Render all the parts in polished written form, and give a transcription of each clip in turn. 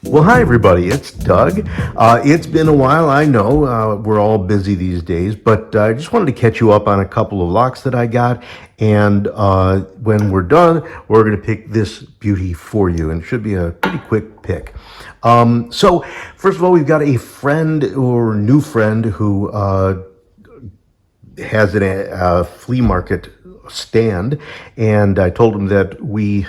Well, hi everybody, it's Doug. It's been a while, I know, we're all busy these days, but I just wanted to catch you up on a couple of locks that I got, and when we're done, we're going to pick this beauty for you, and it should be a pretty quick pick. So, first of all, we've got a friend or new friend who has a flea market stand, and I told him that we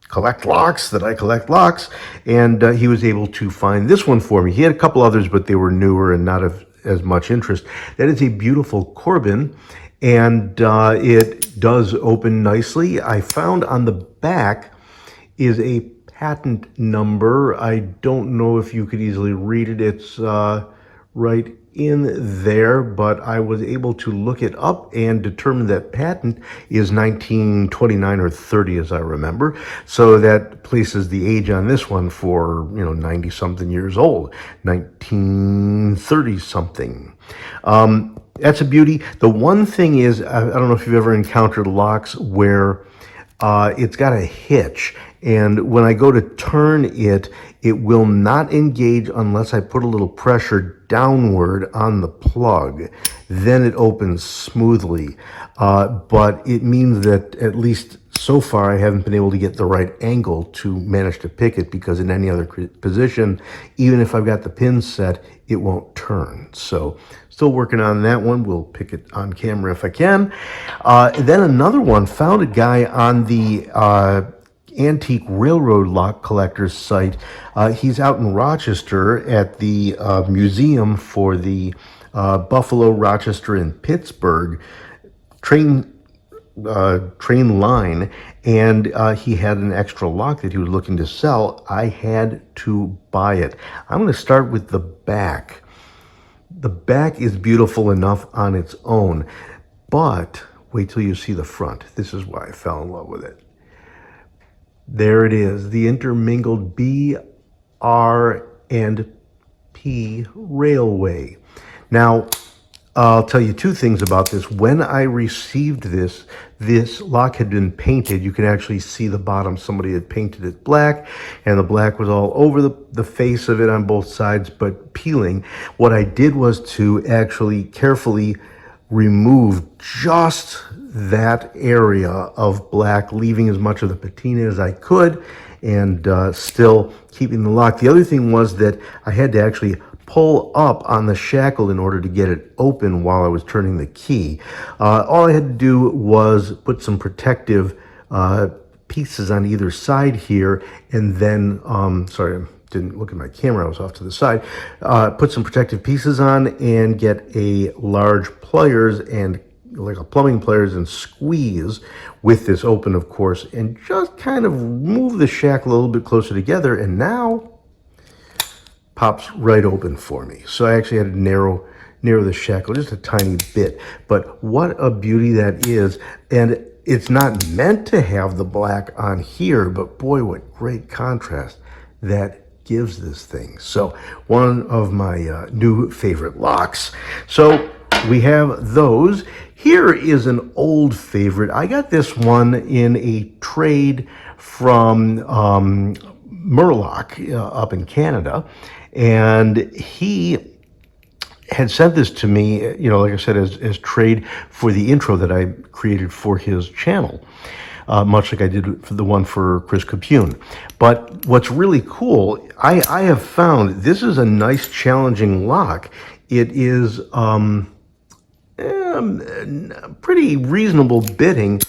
collect locks, that I collect locks, and he was able to find this one for me. He had a couple others, but they were newer and not of as much interest. That is a beautiful Corbin, and it does open nicely. I found on the back is a patent number. I don't know if you could easily read it. It's right in there, but I was able to look it up and determine that patent is 1929 or 30, as I remember. So that places the age on this one for, 90 something years old, 1930 something. That's a beauty. The one thing is, I don't know if you've ever encountered locks where it's got a hitch, and when I go to turn it, it will not engage unless I put a little pressure downward on the plug. Then it opens smoothly. But it means that, at least so far, I haven't been able to get the right angle to manage to pick it, because in any other position, even if I've got the pins set, it won't turn. So still working on that one. We'll pick it on camera if I can. Then another one, found a guy on the Antique Railroad Lock Collectors site. He's out in Rochester at the museum for the Buffalo, Rochester, and Pittsburgh train line, and he had an extra lock that he was looking to sell. I had to buy it. I'm going to start with the back. The back is beautiful enough on its own, but wait till you see the front. This is why I fell in love with it. There it is, the intermingled BR&P Railway. Now, I'll tell you two things about this. When I received this lock had been painted. You can actually see the bottom. Somebody had painted it black, and the black was all over the face of it on both sides, but peeling. What I did was to actually carefully remove just that area of black, leaving as much of the patina as I could, and still keeping the lock. The other thing was that I had to actually pull up on the shackle in order to get it open while I was turning the key. All I had to do was put some protective pieces on either side here, and then, sorry, I didn't look at my camera, I was off to the side. Put some protective pieces on and get a large pliers, and like a plumbing pliers, and squeeze with this open, of course, and just kind of move the shackle a little bit closer together, and now pops right open for me. So I actually had to narrow the shackle just a tiny bit, but what a beauty that is. And it's not meant to have the black on here, but boy, what great contrast that gives this thing. So one of my new favorite locks. So we have those. Here is an old favorite. I got this one in a trade from Mur-Lock up in Canada, and he had sent this to me, like I said, as trade for the intro that I created for his channel, much like I did for the one for Chris Capune. But what's really cool, I have found this is a nice challenging lock. It is pretty reasonable bidding,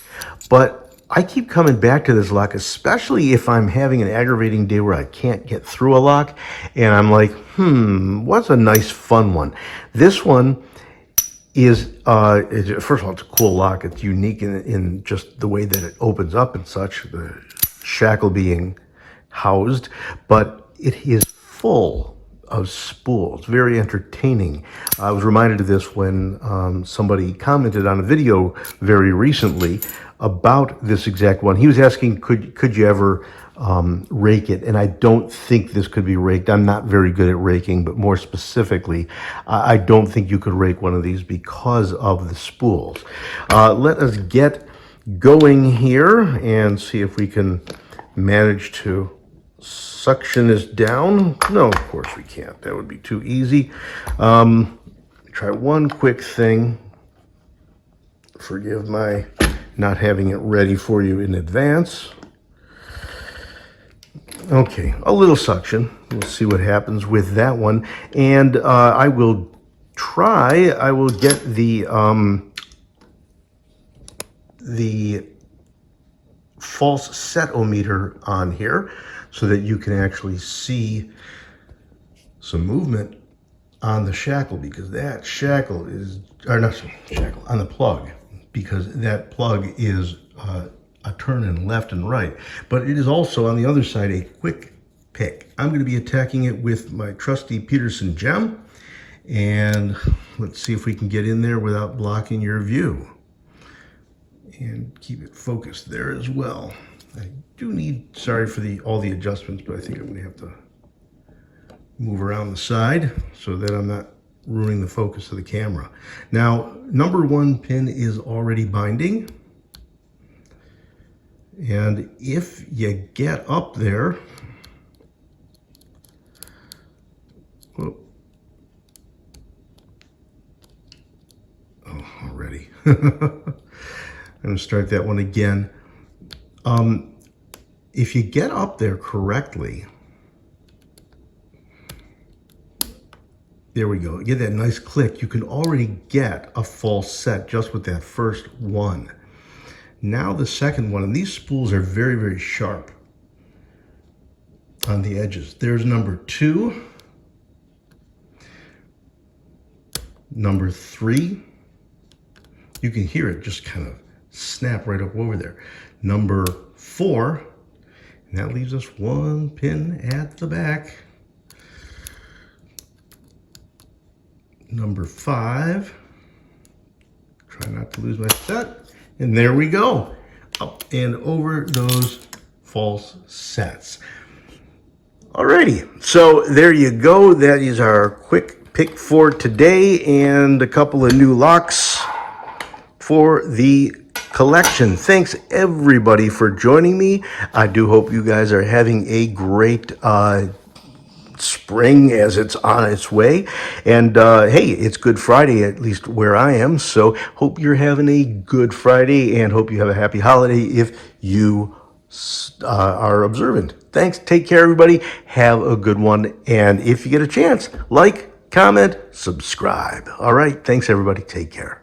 but I keep coming back to this lock, especially if I'm having an aggravating day where I can't get through a lock, and I'm like, what's a nice fun one? This one is, first of all, it's a cool lock. It's unique in just the way that it opens up and such, the shackle being housed, but it is full of spools, very entertaining. I was reminded of this when somebody commented on a video very recently about this exact one. He was asking, could you ever rake it? And I don't think this could be raked. I'm not very good at raking, but more specifically, I don't think you could rake one of these because of the spools. Let us get going here and see if we can manage to suction this down. No, of course we can't. That would be too easy. Try one quick thing. Forgive my not having it ready for you in advance. Okay, a little suction. We'll see what happens with that one. And I will get the false set-o-meter on here so that you can actually see some movement on the shackle, because that shackle is, or not shackle, on the plug, because that plug is a turning left and right. But it is also on the other side a quick pick. I'm going to be attacking it with my trusty Peterson gem, and let's see if we can get in there without blocking your view. And keep it focused there as well. I do need, sorry for all the adjustments, but I think I'm going to have to move around the side so that I'm not ruining the focus of the camera. Now, number 1 pin is already binding. And if you get up there, oh, already. I'm going to start that one again. If you get up there correctly, there we go. Get that nice click. You can already get a false set just with that first one. Now the second one, and these spools are very, very sharp on the edges. There's number 2, number 3. You can hear it just kind of snap right up over there. Number 4, and that leaves us 1 pin at the back. Number 5, try not to lose my set, and there we go, up and over those false sets. Alrighty, so there you go. That is our quick pick for today, and a couple of new locks for the collection. Thanks everybody for joining me. I do hope you guys are having a great spring as it's on its way. And hey, it's Good Friday, at least where I am. So hope you're having a good Friday, and hope you have a happy holiday if you are observant. Thanks. Take care, everybody. Have a good one. And if you get a chance, like, comment, subscribe. All right. Thanks, everybody. Take care.